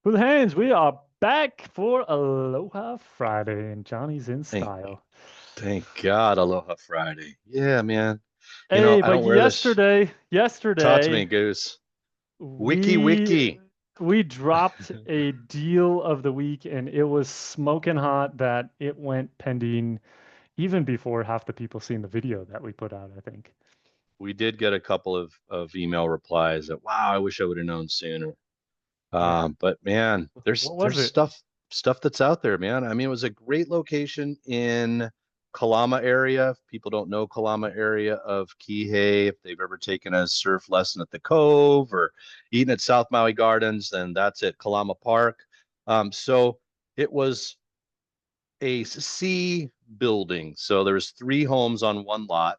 Hulahan's, we are back for Aloha Friday, and Johnny's in Thank, style. thank God, Aloha Friday. Yeah, man. Hey, I but don't wear this. yesterday, Talk to yesterday me, Goose. Wiki, we wiki. we dropped a deal of the week, and it was smoking hot that it went pending even before half the people seen the video that we put out, I think. We did get a couple of email replies that, wow, I wish I would have known sooner. Yeah. But man, What was there's it? stuff that's out there, man. I mean, it was a great location in Kalama area. If people don't know Kalama area of Kihei, if they've ever taken a surf lesson at the Cove or eaten at South Maui Gardens, then that's at Kalama Park. So it was a C building. So there's three homes on one lot.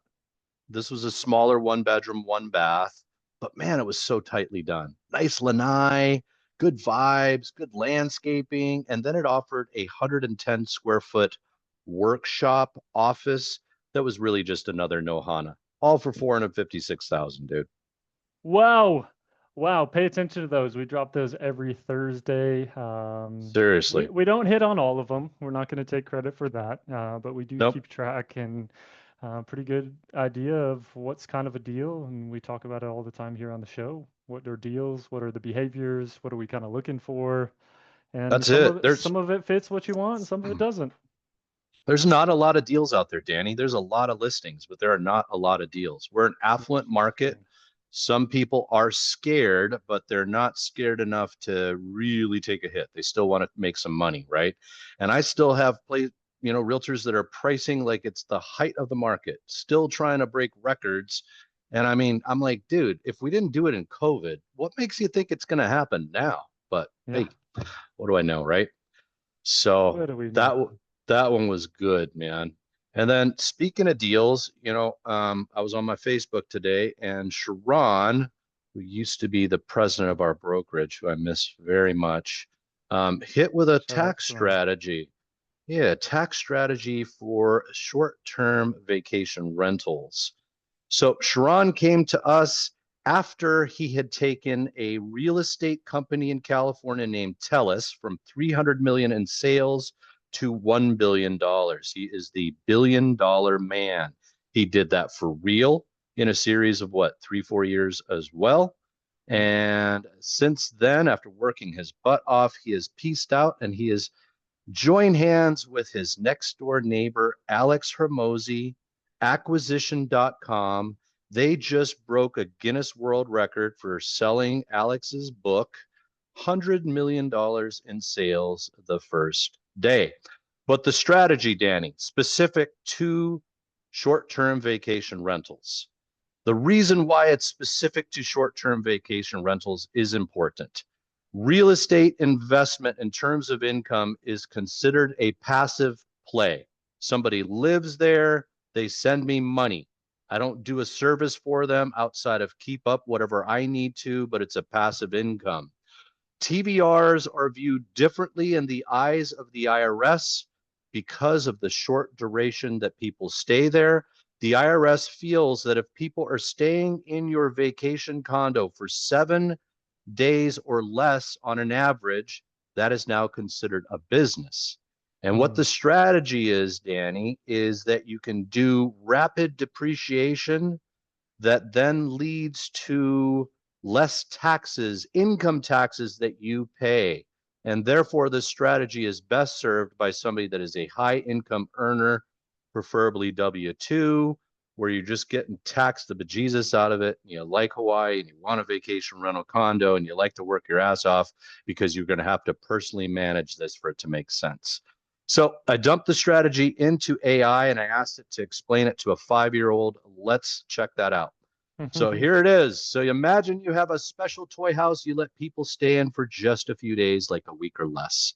This was a smaller one bedroom, one bath, but man, it was so tightly done. Nice lanai, good vibes, good landscaping, and then it offered a 110 square foot workshop office that was really just another Nohana, all for 456,000, dude. Wow. Wow, pay attention to those. We drop those every Thursday. We Seriously. we don't hit on all of them. We're not going to take credit for that, but we do Nope. keep track and pretty good idea of what's kind of a deal. And we talk about it all the time here on the show. What are deals? What are the behaviors? What are we kind of looking for? And That's some it. of some of it fits what you want, and some of it doesn't. There's not a lot of deals out there, Danny. There's a lot of listings, but there are not a lot of deals. We're an affluent market. Interesting. Some people are scared, but they're not scared enough to really take a hit. They still want to make some money, right? And I still have realtors that are pricing like it's the height of the market, still trying to break records. And I mean, I'm like, dude, if we didn't do it in COVID, what makes you think it's going to happen now? But Yeah. hey, what do I know, right? So What do we that know? that one was good, man. And then speaking of deals, I was on my Facebook today, and Sharon, who used to be the president of our brokerage, who I miss very much, hit with a Shout out, tax Sharon. strategy. Yeah, tax strategy for short-term vacation rentals. So Sharon came to us after he had taken a real estate company in California named Telus from 300 million in sales to $1 billion. He is the billion-dollar man. He did that for real in a series of what, 3, 4 years as well. Yeah. And since then, after working his butt off, he has pieced out and he has joined hands with his next door neighbor, Alex Hermosi, acquisition.com. They just broke a Guinness World Record for selling Alex's book, $100 million in sales the first day. But the strategy, Danny, specific to short term vacation rentals. The reason why it's specific to short term vacation rentals is important. Real estate investment in terms of income is considered a passive play. Somebody lives there, they send me money. I don't do a service for them outside of keep up whatever I need to, but it's a passive income. TVRs are viewed differently in the eyes of the IRS because of the short duration that people stay there. The IRS feels that if people are staying in your vacation condo for 7 days or less on an average, that is now considered a business. And what Hmm. the strategy is, Danny, is that you can do rapid depreciation that then leads to less taxes, income taxes that you pay. And therefore, this strategy is best served by somebody that is a high income earner, preferably W 2, where you're just getting taxed the bejesus out of it. You like Hawaii and you want a vacation rental condo and you like to work your ass off because you're going to have to personally manage this for it to make sense. So I dumped the strategy into AI and I asked it to explain it to a 5 year old. Let's check that out. So here it is. So you imagine you have a special toy house you let people stay in for just a few days, like a week or less.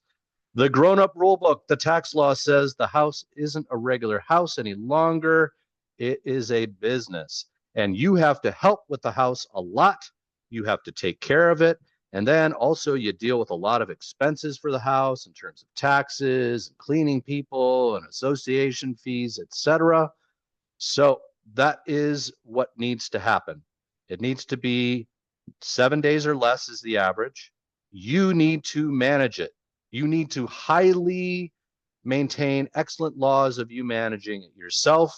The grown up rule book, the tax law says the house isn't a regular house any longer. It is a business. And you have to help with the house a lot. You have to take care of it. And then also you deal with a lot of expenses for the house in terms of taxes, and cleaning people and association fees, etc. So that is what needs to happen. It needs to be 7 days or less is the average. you need to manage it. You need to highly maintain excellent laws of you managing it yourself.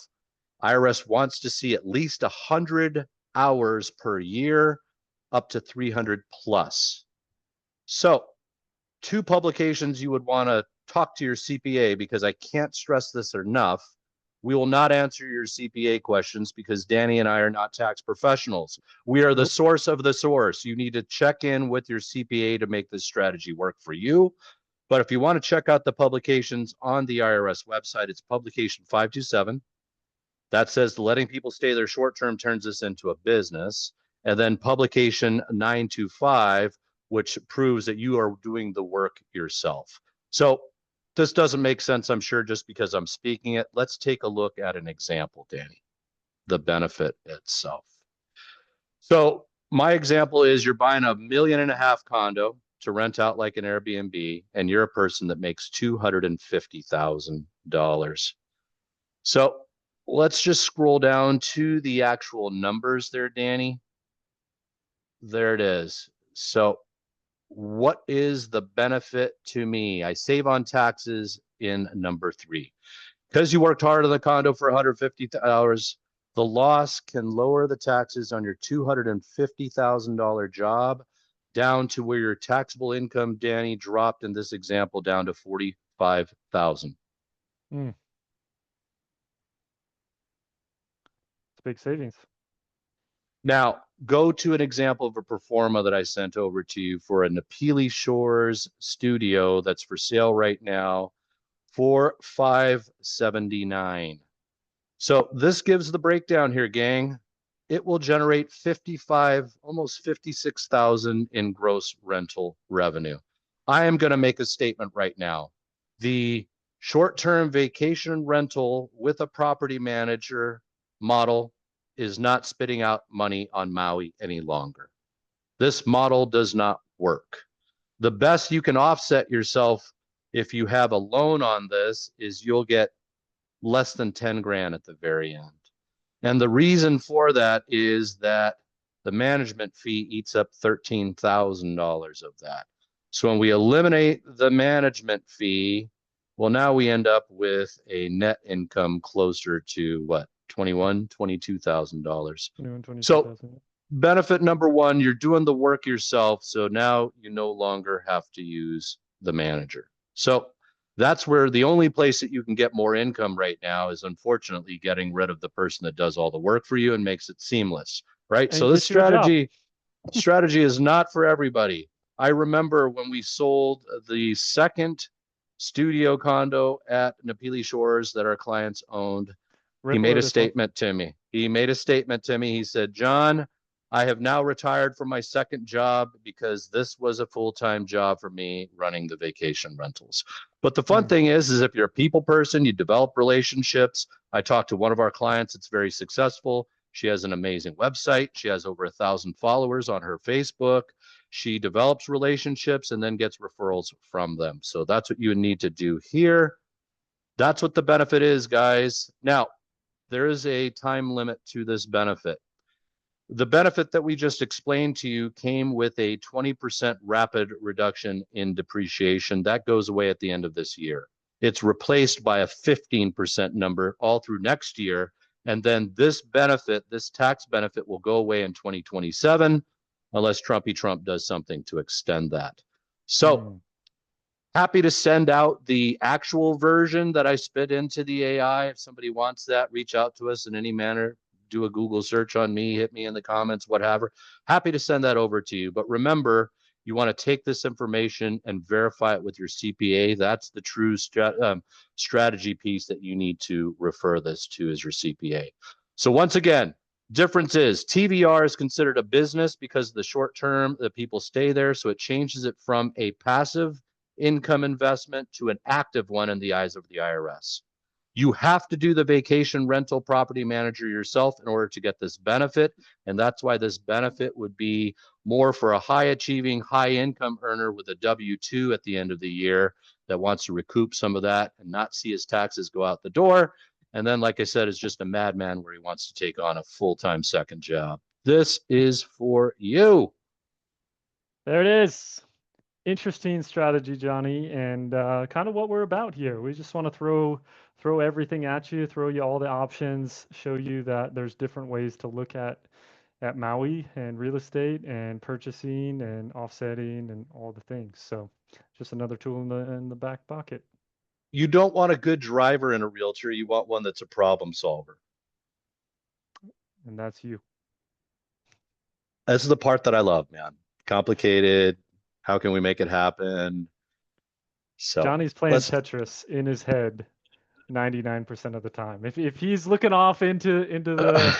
IRS wants to see at least 100 hours per year, up to 300 plus. So, two publications you would want to talk to your CPA, because I can't stress this enough. We will not answer your CPA questions because Danny and I are not tax professionals. We are the Nope. source of the source. You need to check in with your CPA to make this strategy work for you. But if you want to check out the publications on the IRS website, it's publication 527. That says letting people stay there short term turns this into a business. And then publication 925, which proves that you are doing the work yourself. So this doesn't make sense, I'm sure, just because I'm speaking it. Let's take a look at an example, Danny, the benefit itself. So my example is you're buying a $1.5 million condo to rent out like an Airbnb, and you're a person that makes $250,000. So let's just scroll down to the actual numbers there, Danny. There it is. So what is the benefit to me? I save on taxes in number 3. Because you worked hard on the condo for 150 hours, the loss can lower the taxes on your $250,000 job down to where your taxable income, Danny, dropped in this example down to 45,000. Mm, it's big savings. Now, go to an example of a performa that I sent over to you for a Napili Shores studio that's for sale right now for $579. So this gives the breakdown here, gang. It will generate 55, almost 56,000 in gross rental revenue. I am going to make a statement right now. The short-term vacation rental with a property manager model is not spitting out money on Maui any longer. This model does not work. The best you can offset yourself if you have a loan on this is you'll get less than 10 grand at the very end. And the reason for that is that the management fee eats up $13,000 of that. So when we eliminate the management fee, well, now we end up with a net income closer to what? $22,000. 21, So 22,000. benefit number 1, you're doing the work yourself. So now you no longer have to use the manager. So that's where the only place that you can get more income right now is unfortunately getting rid of the person that does all the work for you and makes it seamless, right? And So this get you a job. strategy is not for everybody. I remember when we sold the second studio condo at Napili Shores that our clients owned, he Rip made row a this one. statement to me. He said, John, I have now retired from my second job because this was a full-time job for me running the vacation rentals. But the fun Mm, thing is if you're a people person, you develop relationships. I talked to one of our clients that's very successful. She has an amazing website. She has over 1,000 followers on her Facebook. She develops relationships and then gets referrals from them. So that's what you need to do here. That's what the benefit is, guys. Now, there is a time limit to this benefit. The benefit that we just explained to you came with a 20% rapid reduction in depreciation. That goes away at the end of this year. It's replaced by a 15% number all through next year. And then this benefit, this tax benefit, will go away in 2027 unless Trumpy Trump does something to extend that. So mm. happy to send out the actual version that I spit into the AI. If somebody wants that, reach out to us in any manner. Do a Google search on me, hit me in the comments, whatever. Happy to send that over to you. But remember, you want to take this information and verify it with your CPA. That's the true strategy piece that you need to refer this to as your CPA. So once again, difference is TVR is considered a business because of the short term that people stay there. So it changes it from a passive income investment to an active one in the eyes of the IRS. You have to do the vacation rental property manager yourself in order to get this benefit. And that's why this benefit would be more for a high achieving, high income earner with a W-2 at the end of the year that wants to recoup some of that and not see his taxes go out the door. And then, like I said, is just a madman where he wants to take on a full-time second job. This is for you. There it is. Interesting strategy, Johnny, and kind of what we're about here. We just want to throw everything at you, throw you all the options, show you that there's different ways to look at Maui and real estate and purchasing and offsetting and all the things. So just another tool in the back pocket, You don't want a good driver in a realtor. You want one that's a problem solver. and that's you. This is the part that I love, man. Complicated. How can we make it happen? So Johnny's playing let's Tetris in his head 99% of the time. If he's looking off into the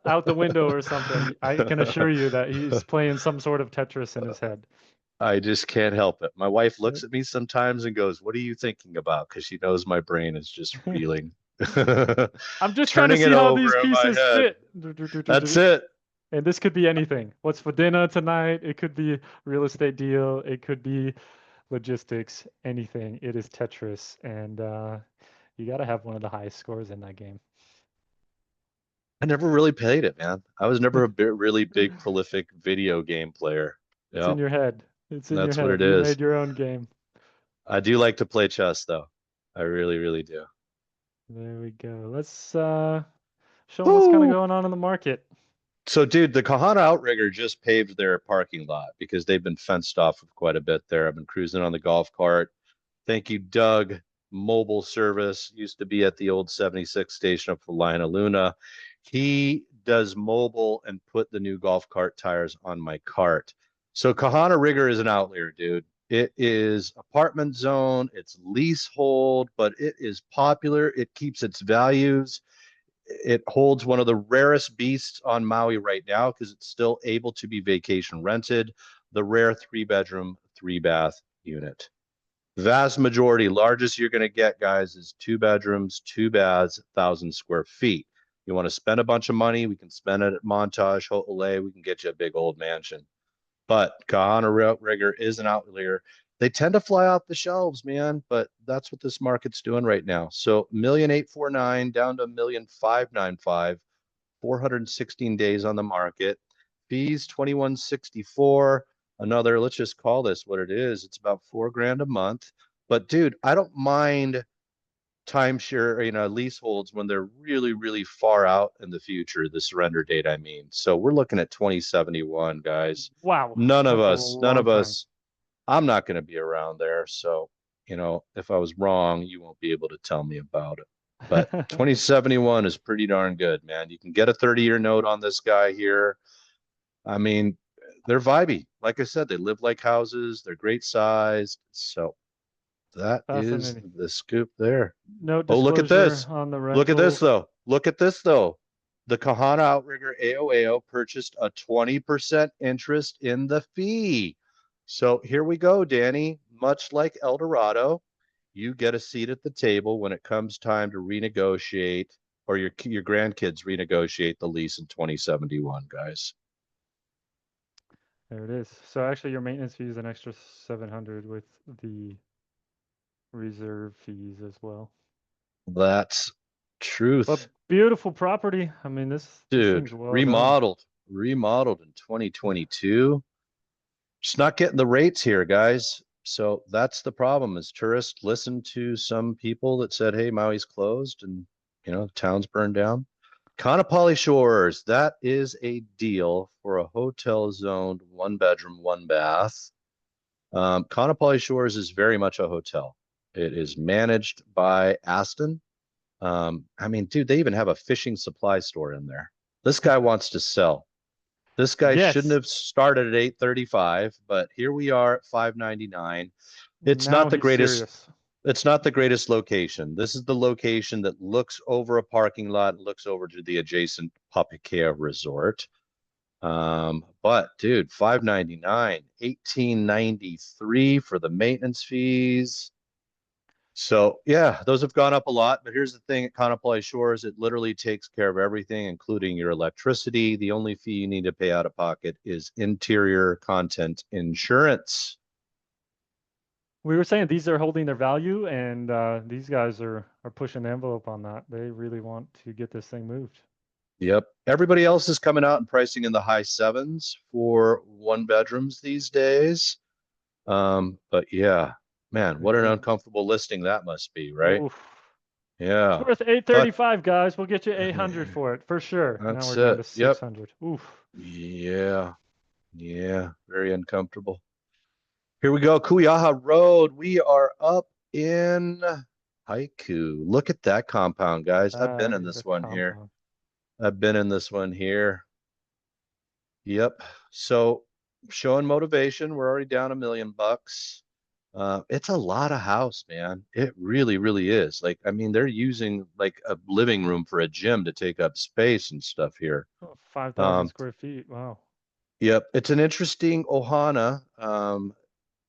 out the window or something, I can assure you that he's playing some sort of Tetris in his head. I just can't help it. My wife So looks at me sometimes and goes, "What are you thinking about?" Because she knows my brain is just reeling, I'm just trying to turning it see how these over in my pieces head. fit. That's it. And this could be anything. What's for dinner tonight? It could be real estate deal. It could be logistics. Anything. It is Tetris, and you got to have one of the highest scores in that game. I never really played it, man. I was never a really big, prolific video game player. It's in Yep, your head. It's in your that's what head. it You is. made your own game. I do like to play chess, though. I really, really do. There we go. Let's show them what's kind of Woo! going on in the market. So, dude, the Kahana Outrigger just paved their parking lot because they've been fenced off of quite a bit there. I've been cruising on the golf cart. Thank you, Doug. Mobile service used to be at the old 76 station up for Lina Luna. He does mobile and put the new golf cart tires on my cart. So Kahana Rigger is an outlier, dude. It is apartment zone, it's leasehold, but it is popular. It keeps its values. It holds one of the rarest beasts on Maui right now because it's still able to be vacation rented, the rare 3 bedroom, 3 bath unit. Vast majority, largest you're going to get, guys, is 2 bedrooms, 2 baths, 1,000 square feet. You want to spend a bunch of money, we can spend it at Montage, Ho'olei, we can get you a big old mansion. But Kahana Rigger is an outlier. They tend to fly off the shelves, man, but that's what this market's doing right now. So 1,849 down to 1,595, 416 days on the market. Fees 2164. Another, let's just call this what it is. It's about 4 grand a month. But dude, I don't mind timeshare, leaseholds when they're really, really far out in the future, the surrender date, I mean. So we're looking at 2071, guys. Wow, None of that's a us, none long of time. us, I'm not going to be around there. So, if I was wrong, you won't be able to tell me about it. But 2071 is pretty darn good, man. You can get a 30-year note on this guy here. I mean, they're vibey. Like I said, they live like houses, they're great sized. So that is Fascinating. the scoop there. No Oh, look at disclosure this. on the Look at this, rental. though. Look at this, though. The Kahana Outrigger AOAO purchased a 20% interest in the fee. So here we go, Danny. Much like El Dorado, you get a seat at the table when it comes time to renegotiate, or your grandkids renegotiate the lease in 2071, guys. There it is. So actually, your maintenance fee is an extra 700 with the reserve fees as well. That's But truth. beautiful property. I mean, this Dude, thing's well done. remodeled in 2022. Just not getting the rates here, guys. So that's the problem is tourists listen to some people that said, hey, Maui's closed and town's burned down. Kanapali Shores, that is a deal for a hotel zoned 1 bedroom, 1 bath. Kanapali Shores is very much a hotel. It is managed by Aston. I mean, dude, they even have a fishing supply store in there. This guy wants to sell. This guy shouldn't Yes. have started at 835, but here we are at 599. It's Now not the he's greatest. serious. It's not the greatest location. This is the location that looks over a parking lot and looks over to the adjacent Papakea Resort. But dude, 599, 1893 for the maintenance fees. So yeah, those have gone up a lot. But here's the thing at Contemplate Shores, it literally takes care of everything, including your electricity. The only fee you need to pay out of pocket is interior content insurance. We were saying these are holding their value, and these guys are pushing the envelope on that. They really want to get this thing moved. Yep. Everybody else is coming out and pricing in the high sevens for 1 bedrooms these days. But yeah, man, There what you an go. uncomfortable listing that must be, right? Oof. It's Yeah. worth Thought 835, guys. We'll get you 800 for it for sure. Now that's we're down it. to Yep. 600. Oof. Yeah. Yeah. Very uncomfortable. Here we go. Kuyaha Road. We are up in Haiku. Look at that compound, guys. I've been That in is a this one here. compound. I've been in this one here. Yep. So showing motivation. We're already down $1 million. It's a lot of house, man. It really, really is. Like, I mean, they're using like a living room for a gym to take up space and stuff here. Oh, 5,000 Um, square feet. Wow. yep. It's an interesting ohana.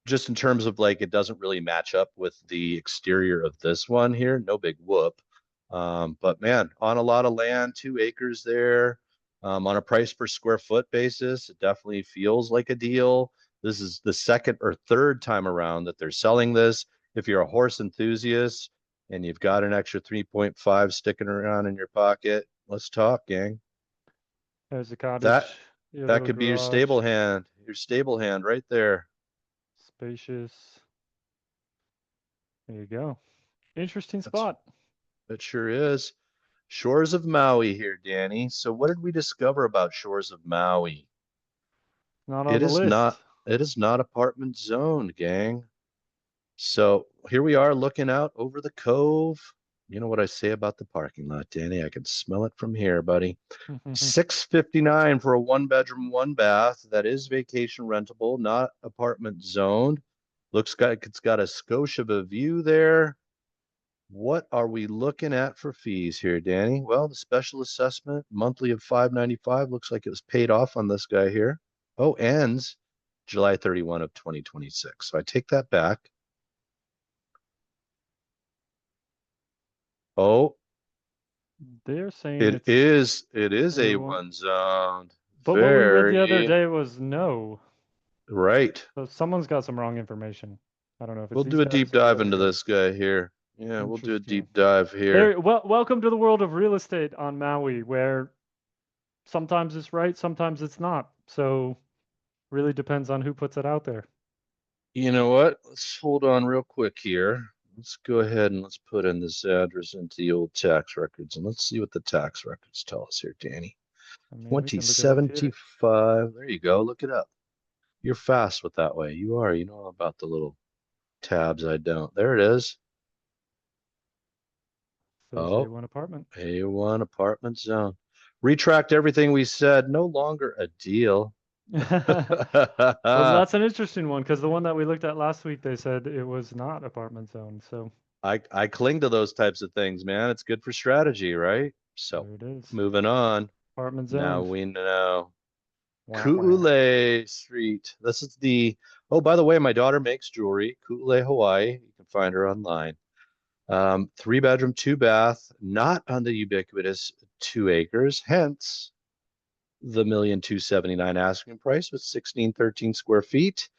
Just in terms of like it doesn't really match up with the exterior of this one here. No big whoop. But man, on a lot of land, 2 acres there. On a price per square foot basis, it definitely feels like a deal. This is the second or third time around that they're selling this. If you're a horse enthusiast and you've got an extra 3.5 sticking around in your pocket, let's talk, gang. There's the cottage, That your that little could be garage, your stable hand right there. spacious. There you go. Interesting That's spot. It sure is. Shores of Maui here, Danny. So what did we discover about Shores of Maui? Not on It the is list. not it is not apartment zoned, gang. So here we are looking out over the cove. You know what I say about the parking lot, Danny? I can smell it from here, buddy. 659 for a 1 bedroom, 1 bath. That is vacation rentable, not apartment zoned. Looks like it's got a Scotia of a view there. What are we looking at for fees here, Danny? Well, the special assessment monthly of 595 looks like it was paid off on this guy here. Oh, ends July 31 of 2026. So I take that back. Oh, They're saying it it's is it is A1. A1 zoned. But what we read the other Very day was no. right. So someone's got some wrong information. I don't know if it's We'll these do a deep guys or the dive other into guys. this guy here. Yeah, we'll do a Interesting. deep dive here. There, well, welcome to the world of real estate on Maui, where sometimes it's right, sometimes it's not. So really depends on who puts it out there. You know what? Let's hold on real quick here. Let's go ahead and let's put in this address into the old tax records and let's see what the tax records tell us here, Danny. I mean, we can look it up here. 2075. There you go. Look it up. You're fast with that way. You are. You know about the little tabs. I don't. There it is. Says Oh, A1 apartment. A1 apartment zone. Retract everything we said. No longer a deal. Well, that's an interesting one because the one that we looked at last week, they said it was not apartment zone. So I cling to those types of things, man. It's good for strategy, right? So there it is. moving on. Apartment Now zoned. we know. Wah wah. Ku'ule Street. This is the, oh, by the way, my daughter makes jewelry. Ku'ule, Hawaii. You can find her online. 3 bedroom, 2 bath, not on the ubiquitous 2 acres, hence the 1,279,000 asking price with 1613 square feet.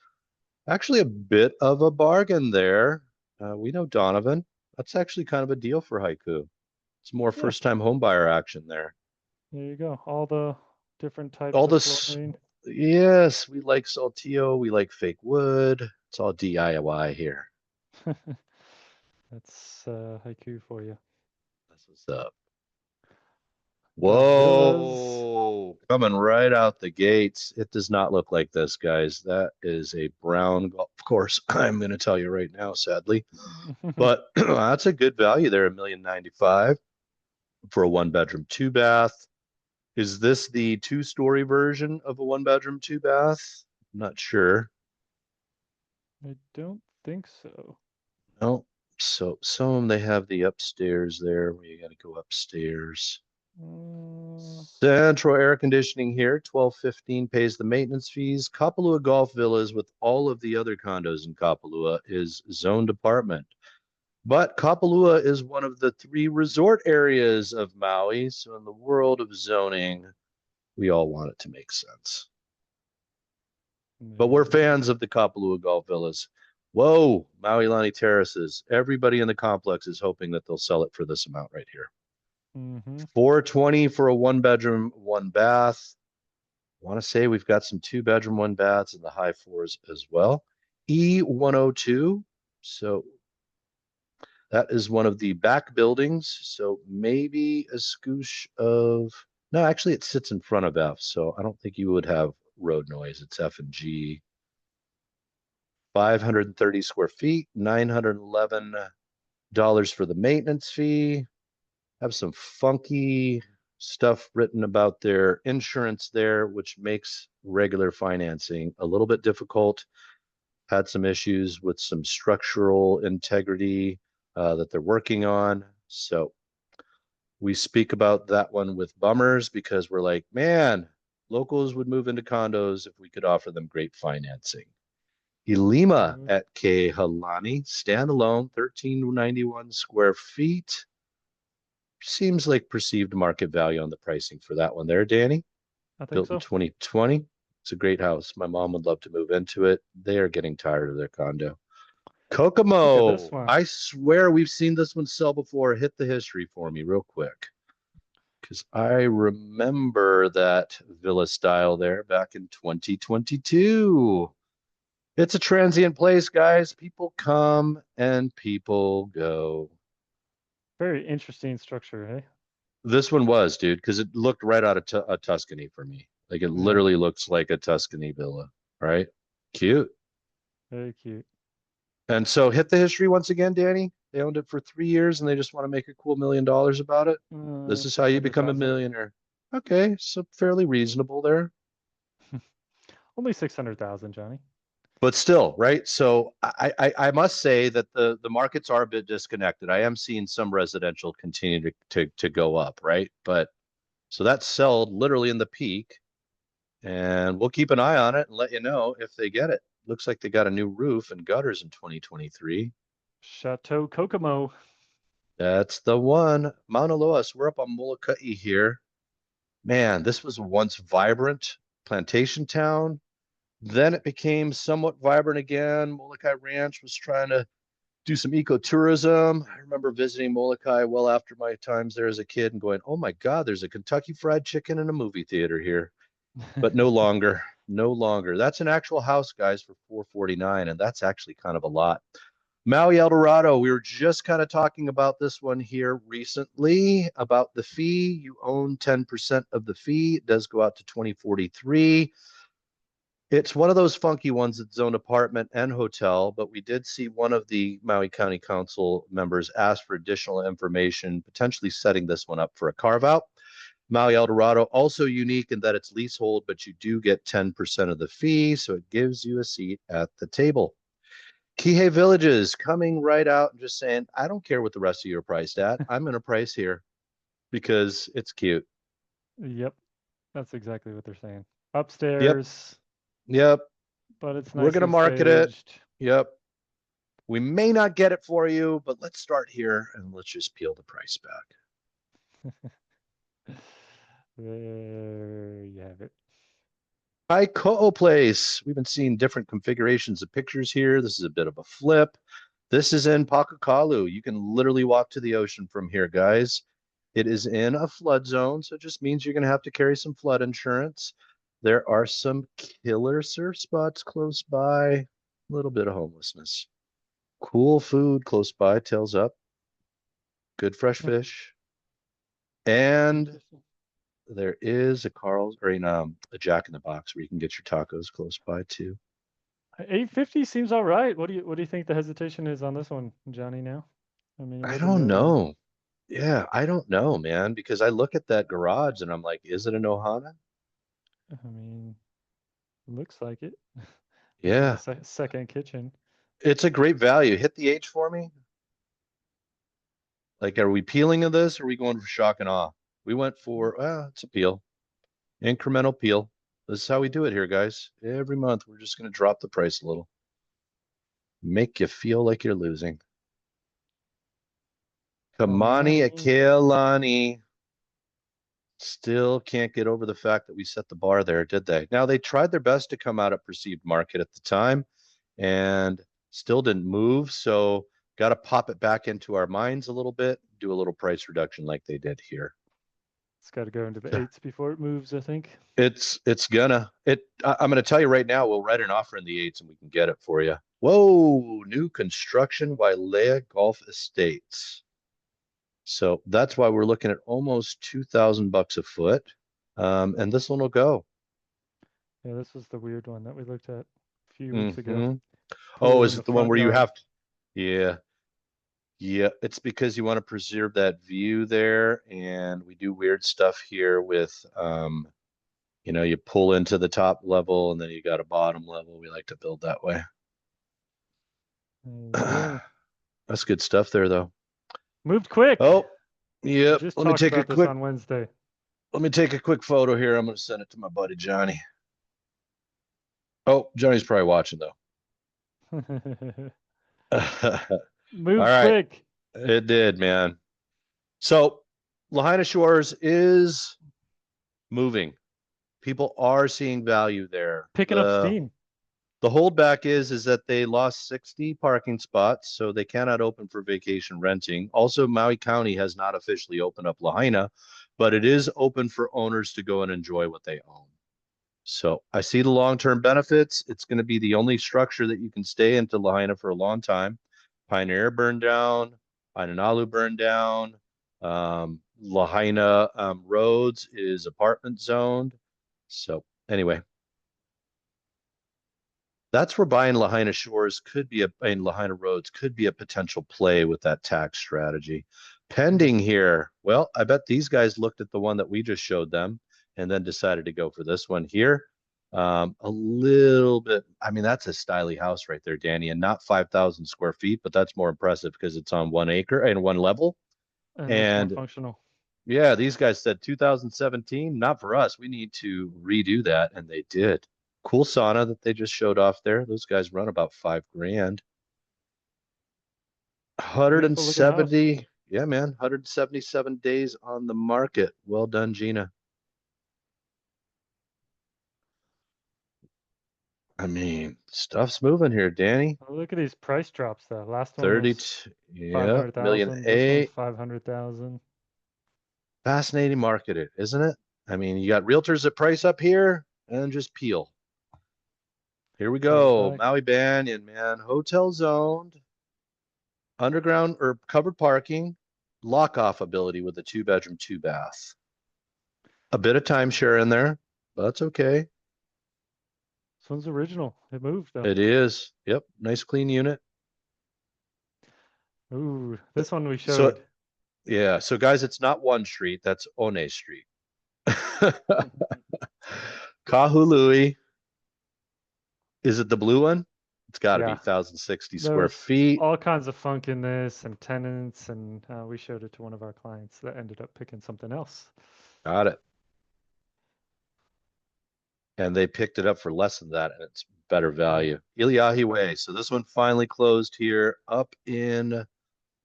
Actually, a bit of a bargain there. We know Donovan. That's actually kind of a deal for Haiku. It's more Yeah, first time home buyer action there. there you go. All the different types All of this, flooring. yes, we like Saltillo. We like fake wood. It's all DIY here. That's haiku for you. That's what's up. The villas. Whoa, coming right out the gates. It does not look like this, guys. That is a brown golf course. I'm going to tell you right now, sadly. But that's a good value there, 1,095,000 for a 1 bedroom, 2 bath. Is this the 2 story version of a 1 bedroom, 2 bath? I'm not sure. I don't think so. No. So some of them they have the upstairs there where you got to go upstairs. Uh, Central air conditioning here, 1215 pays the maintenance fees. Kapalua Golf Villas with all of the other condos in Kapalua is zoned apartment. But Kapalua is one of the 3 resort areas of Maui. So in the world of zoning, we all want it to make sense. But there we're you go. fans of the Kapalua Golf Villas. Whoa, Maui Lani Terraces. Everybody in the complex is hoping that they'll sell it for this amount right here. Mm-hmm. 420 for a 1 bedroom, 1 bath. I want to say we've got some 2 bedroom, 1 baths in the high fours as well. E102. So that is one of the back buildings. So maybe a scoosh of, no, actually it sits in front of F. So I don't think you would have road noise. It's F and G. 530 square feet, $911 for the maintenance fee. Have some funky stuff written about their insurance there, which makes regular financing a little bit difficult. Had some issues with some structural integrity that they're working on. So we speak about that one with bummers because we're like, man, locals would move into condos if we could offer them great financing. Ilima Mm, at Kehalani, standalone, 1391 square feet. Seems like perceived market value on the pricing for that one there, Danny. I think Built in so. 2020. It's a great house. My mom would love to move into it. They are getting tired of their condo. Look at this Kokomo. one. I swear we've seen this one sell before. Hit the history for me real quick. Because I remember that villa style there back in 2022. It's a transient place, guys. People come and people go. Very interesting structure, hey? This one was, dude, because it looked right out of Tuscany for me. Like it Yeah, literally looks like a Tuscany villa, right? Cute. very cute. And so hit the history once again, Danny. They owned it for 3 years and they just want to make a cool $1 million about it. This is how you become a 600,000. millionaire. Okay, so fairly reasonable there. Only 600,000, Johnny. But still, right? So I must say that the markets are a bit disconnected. I am seeing some residential continue to go up, right? But so that's sold literally in the peak, and we'll keep an eye on it and let you know if they get it. Looks like they got a new roof and gutters in 2023. Chateau Kokomo. That's the one. Mauna Loa's. We're up on Molokai here. Man, this was once vibrant plantation town. Then it became somewhat vibrant again. Molokai Ranch was trying to do some ecotourism. I remember visiting Molokai well after my times there as a kid and going, oh my God, there's a Kentucky Fried Chicken and a movie theater here. But no longer, no longer. That's an actual house, guys, for 449, and that's actually kind of a lot. Maui El Dorado, we were just kind of talking about this one here recently about the fee. You own 10% of the fee. It does go out to 2043. It's one of those funky ones that's zone apartment and hotel, but we did see one of the Maui County Council members ask for additional information, potentially setting this one up for a carve out. Maui El Dorado, also unique in that it's leasehold, but you do get 10% of the fee, so it gives you a seat at the table. Kihei Villages coming right out and just saying, I don't care what the rest of you are priced at. I'm going to price here because it's cute. Yep, that's exactly what they're saying. Yep. Upstairs, Yep. but it's We're going to nicely market it. staged. Yep. We may not get it for you, but let's start here and let's just peel the price back. There you have it. Kaiko'o Place. We've been seeing different configurations of pictures here. This is a bit of a flip. This is in Pakakalu. You can literally walk to the ocean from here, guys. It is in a flood zone, so it just means you're going to have to carry some flood insurance. There are some killer surf spots close by, a little bit of homelessness. Cool food close by, tails up, good fresh fish. And Interesting. there is a Carl's or a Jack in the Box where you can get your tacos close by too. 850 seems all right. What do you think the hesitation is on this one, Johnny, now? I mean, I more than a don't million. know. Yeah, I don't know, man, because I look at that garage and I'm like, is it an Ohana? I mean, looks like it. Looks like a Yeah, second kitchen. it's a great value. Hit the H for me. Like, are we peeling of this or are we going for shock and awe? We went for, well, it's a peel, incremental peel. This is how we do it here, guys. Every month, we're just going to drop the price a little, make you feel like you're losing. Kamani Kamani. Akelani still can't get over the fact that we set the bar there, did they? Now, they tried their best to come out at perceived market at the time and still didn't move. So, got to pop it back into our minds a little bit, do a little price reduction like they did here. It's got to go into the eights before it moves, I think. It's gonna it. I'm gonna tell you right now. We'll write an offer in the eights and we can get it for you. Whoa, new construction Wailea Golf Estates. So that's why we're looking at almost 2,000 bucks a foot. And this one will go. Yeah, this was the weird one that we looked at a few weeks ago. Hmm. Put Oh, it is in the it the one front where you yard. have to? Yeah. Yeah. It's because you want to preserve that view there. And we do weird stuff here with, you pull into the top level and then you got a bottom level. We like to build that way. There you go. That's good stuff there, though. Moved quick. Oh, We yep. just talked about this on Wednesday. Let me take a quick photo here. I'm going to send it to my buddy Johnny. Oh, Johnny's probably watching though. All Moved right. quick. It did, man. So Lahaina Shores is moving. People are seeing value there. Picking up The steam. the holdback is that they lost 60 parking spots, so they cannot open for vacation renting. Also, Maui County has not officially opened up Lahaina, but it is open for owners to go and enjoy what they own. So I see the long-term benefits. It's going to be the only structure that you can stay into Lahaina for a long time. Pioneer burned down, Painanalu burned down. Lahaina Roads is apartment zoned. So anyway, that's where buying Lahaina Shores could be and Lahaina Roads could be a potential play with that tax strategy. Pending here, well, I bet these guys looked at the one that we just showed them and then decided to go for this one here. A little bit, I mean, that's a styly house right there, Danny, and not 5,000 square feet, but that's more impressive because it's on 1 acre and one level. And it's more And functional. yeah, these guys said 2017, not for us. We need to redo that, and they did. Cool sauna that they just showed off there. Those guys run about 5 grand. Beautiful looking house. 170, yeah, man, 177 days on the market. Well done, Gina. I mean, stuff's moving here, Danny. Oh, look at these price drops though. Last one was 32, yeah, million 500,000. This one's eight. 500,000. Fascinating market, isn't it? I mean, you got realtors that price up here and just peel. Here we Pulls go. back. Maui Banyan, man. Hotel zoned, underground or covered parking, lock off ability with a 2 bedroom, 2 bath. A bit of timeshare in there, but that's okay. This one's original. It moved though. It is. Yep. Nice clean unit. Ooh, this one we So, showed. yeah. So, guys, it's not one street. That's One Street. Kahului. Is it the blue one? It's got to be Yeah, 1,060 there square was feet. all kinds of funk in this and tenants, and we showed it to one of our clients that ended up picking something else. Got it. And they picked it up for less than that, and it's better Yeah. value. Iliahi Way. So this one finally closed here up in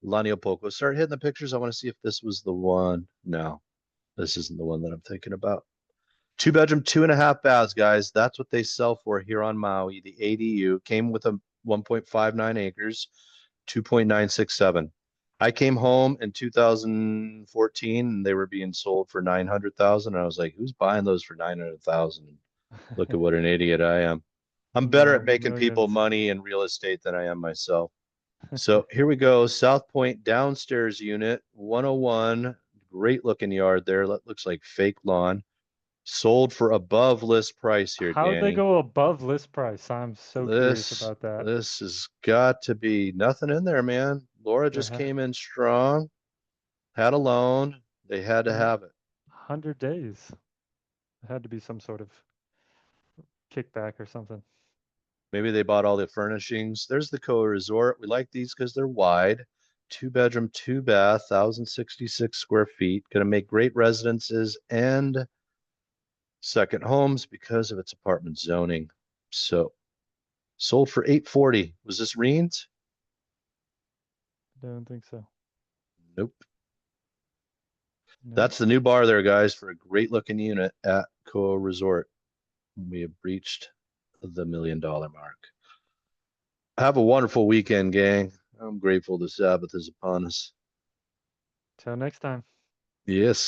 Laniopoko. Start hitting the pictures. I want to see if this was the one. No, this isn't the one that I'm thinking about. 2 bedroom, 2.5 baths, guys. That's what they sell for here on Maui. The ADU came with a 1.59 acres, 2.967. I came home in 2014 and they were being sold for 900,000. I was like, who's buying those for 900,000? Look at what an idiot I am. I'm better Now at making people millions. money in real estate than I am myself. So here we go. South Point downstairs unit, 101. Great looking yard there. That looks like fake lawn. Sold for above list price here, How'd they Danny. go above list price? I'm so curious This about that. this has got to be nothing in there, man. Laura They just had came in strong, had a loan. They had to and have it. 100 days. It had to be some sort of kickback or something. Maybe they bought all the furnishings. There's the Koa Resort. We like these because they're wide. 2 bedroom, 2 bath, 1,066 square feet. Going to make great residences and second homes because of its apartment zoning. So sold for 840. Was this Reens? I don't think so. Nope. Nope. That's the new bar there, guys, for a great looking unit at Koa Resort. We have breached the $1 million mark. Have a wonderful weekend, gang. I'm grateful the Sabbath is upon us. Till next time. Yes,